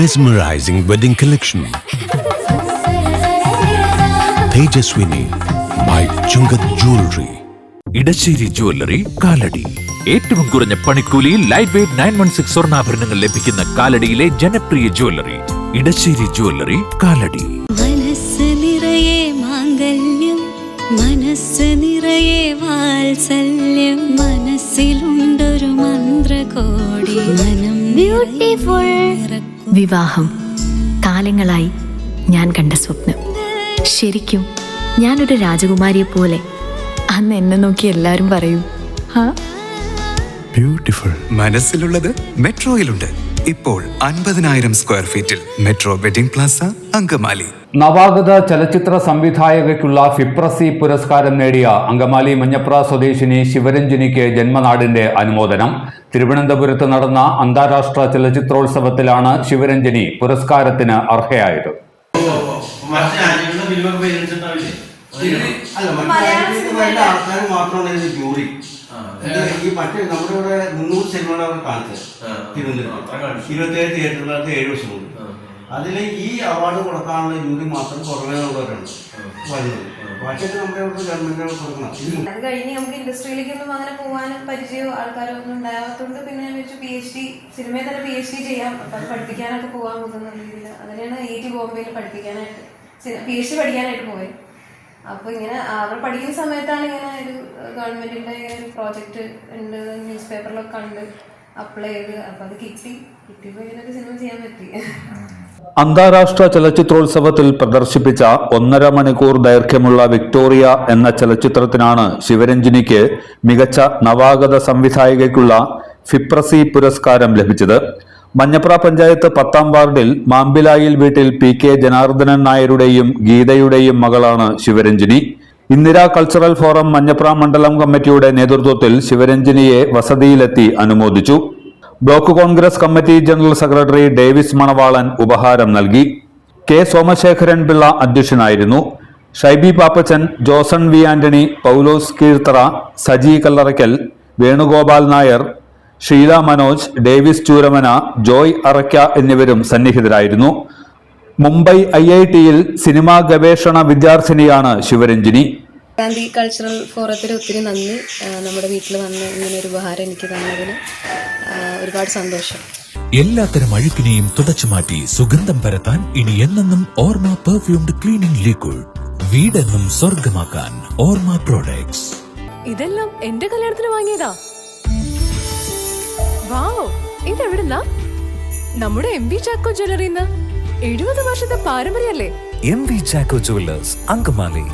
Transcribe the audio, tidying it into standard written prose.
Mesmerizing wedding collection. Tejaswini by Chungat Jewelry. Edassery jewellery Kalady. ഏറ്റവും കുറഞ്ഞ പണിക്കൂലിയിൽ ലൈറ്റ് വെയ്റ്റ് 916 സ്വർണ്ണാഭരണങ്ങൾ ലഭിക്കുന്ന കാലടിയിലെ ജനപ്രിയ ജ്വല്ലറി ഇടശ്ശേരി ജ്വല്ലറി കാലടി. മനസ്സ് നിറയെ മാംഗല്യം, മനസ്സ് നിറയെ വാത്സല്യം, മനസ്സിലുണ്ടൊരു മന്ത്രകോടി മനം ബ്യൂട്ടിഫുൾ. വിവാഹം കാലങ്ങളായി ഞാൻ കണ്ട സ്വപ്നം. ശരിക്കും ഞാനൊരു രാജകുമാരിയെ പോലെ അന്ന് എന്നെ നോക്കി എല്ലാരും പറയും ബ്യൂട്ടിഫുൾ. മനസ്സിലുള്ളത് മെട്രോയിലുണ്ട്. ഇപ്പോൾ 50,000 സ്ക്വയർ ഫീറ്റിൽ മെട്രോ വെഡിംഗ് പ്ലാസ അങ്കമാലി. നവാഗത ചലച്ചിത്ര സംവിധായകയ്ക്കുള്ള ഫിപ്രസി പുരസ്കാരം നേടിയ അങ്കമാലി മഞ്ഞപ്ര സ്വദേശിനി ശിവരഞ്ജിനിക്ക് ജന്മനാടിന്റെ അനുമോദനം. തിരുവനന്തപുരത്ത് നടന്ന അന്താരാഷ്ട്ര ചലച്ചിത്രോത്സവത്തിലാണ് ശിവരഞ്ജിനി പുരസ്കാരത്തിന് അർഹയായത്. ആൾക്കാർ മാത്രമാണ് ജൂറി. ഈ മറ്റേ നമ്മുടെ ഇവിടെ 300 സിനിമകളാണ് കാണിച്ചത് തിരുവനന്തപുരത്ത് 27 തിയേറ്ററുകൾക്ക് 7 വർഷം കൊണ്ട്. അതിൽ ഈ അവാർഡ് കൊടുക്കാനുള്ള ജൂറി മാത്രം കുറവുള്ളവരാണ് വരുന്നത്. ബാക്കിയൊക്കെ നമ്മുടെ ഇവിടെ ഗവൺമെന്റ് കൊടുക്കണം. അത് കഴിഞ്ഞ് നമുക്ക് ഇൻഡസ്ട്രിയിലേക്കൊന്നും അങ്ങനെ പോകാനും പരിചയമോ ആൾക്കാരോ ഒന്നും ഉണ്ടാകാത്തതുകൊണ്ട് പിന്നെ ഞാൻ വെച്ചു PhD സിനിമയിൽ തന്നെ PhD ചെയ്യാം. അപ്പം അത് പഠിപ്പിക്കാനൊക്കെ പോകാൻ പോകുന്ന രീതിയിൽ അങ്ങനെയാണ് ET ബോംബെയിൽ പഠിപ്പിക്കാനായിട്ട് PhD പഠിക്കാനായിട്ട് പോയത്. അപ്പോൾ ഇങ്ങനെ അവർ പഠിക്കുന്ന സമയത്താണ് ഇങ്ങനെ ഒരു ഗവൺമെന്റിന്റെ ഒരു പ്രോജക്റ്റ് ഉണ്ട് ന്യൂസ് പേപ്പറിലൊക്കെ കണ്ട് അപ്ലൈ ചെയ്ത് അപ്പോൾ അത് കിട്ടിയപ്പോൾ ഇങ്ങനൊരു സിനിമ ചെയ്യാൻ പറ്റി. അന്താരാഷ്ട്ര ചലച്ചിത്രോത്സവത്തിൽ പ്രദർശിപ്പിച്ച 1.5 മണിക്കൂർ ദൈർഘ്യമുള്ള വിക്ടോറിയ എന്ന ചലച്ചിത്രത്തിനാണ് ശിവരഞ്ജിനിക്ക് മികച്ച നവാഗത സംവിധായകയ്ക്കുള്ള ഫിപ്രസി പുരസ്കാരം ലഭിച്ചത്. മഞ്ഞപ്ര പഞ്ചായത്ത് 10ാം വാർഡിൽ മാമ്പിലായിൽ വീട്ടിൽ PK ജനാർദ്ദനൻ നായരുടെയും ഗീതയുടെയും മകളാണ് ശിവരഞ്ജിനി. ഇന്ദിരാ കൾച്ചറൽ ഫോറം മഞ്ഞപ്ര മണ്ഡലം കമ്മിറ്റിയുടെ നേതൃത്വത്തിൽ ശിവരഞ്ജിനിയെ വസതിയിലെത്തി അനുമോദിച്ചു. Block Congress committee general secretary Davis മണവാളൻ ഉപഹാരം നൽകി. K സോമശേഖരൻ പിള്ള അധ്യക്ഷനായിരുന്നു. ഷൈബി പാപ്പച്ചൻ, ജോസൺ വി ആന്റണി, പൗലോസ് കീഴ്ത്തറ, സജി കല്ലറയ്ക്കൽ, വേണുഗോപാൽ നായർ, ഷീല മനോജ്, ഡേവിസ് ചൂരമന, ജോയ് അറയ്ക്ക എന്നിവരും സന്നിഹിതരായിരുന്നു. മുംബൈ IITയിൽ സിനിമാ ഗവേഷണ വിദ്യാർത്ഥിനിയാണ് ശിവരഞ്ജിനി. ഗാന്ധി കൾച്ചറൽ ഫോറത്തിന് ഒത്തിരി നന്ദി. നമ്മുടെ വീട്ടിൽ വന്ന് ഇങ്ങനെ ഒരു ഉപഹാരം എനിക്ക് തന്നതിന് ഒരുപാട് സന്തോഷം. എല്ലാത്തരം അഴുക്കിനെയും തുടച്ചുമാറ്റി സുഗന്ധം പരത്താൻ ഇനി എന്നെന്നും ഓർമ്മ പെർഫ്യൂംഡ് ക്ലീനിംഗ് ലിക്വിഡ്. വീടെന്നും സ്വർഗമാക്കാൻ ഓർമ്മ പ്രോഡക്ട്സ്. ഇതെല്ലാം എന്റെ കല്യാണത്തിന് വാങ്ങിയതാ. വാവ്, ഇതെവിടുന്നാ? നമ്മുടെ MV ചാക്കോ ജ്വല്ലറിന്ന്. 70 വർഷത്തെ പാരമ്പര്യല്ലേ. MV Chacko jewellers Angamaly.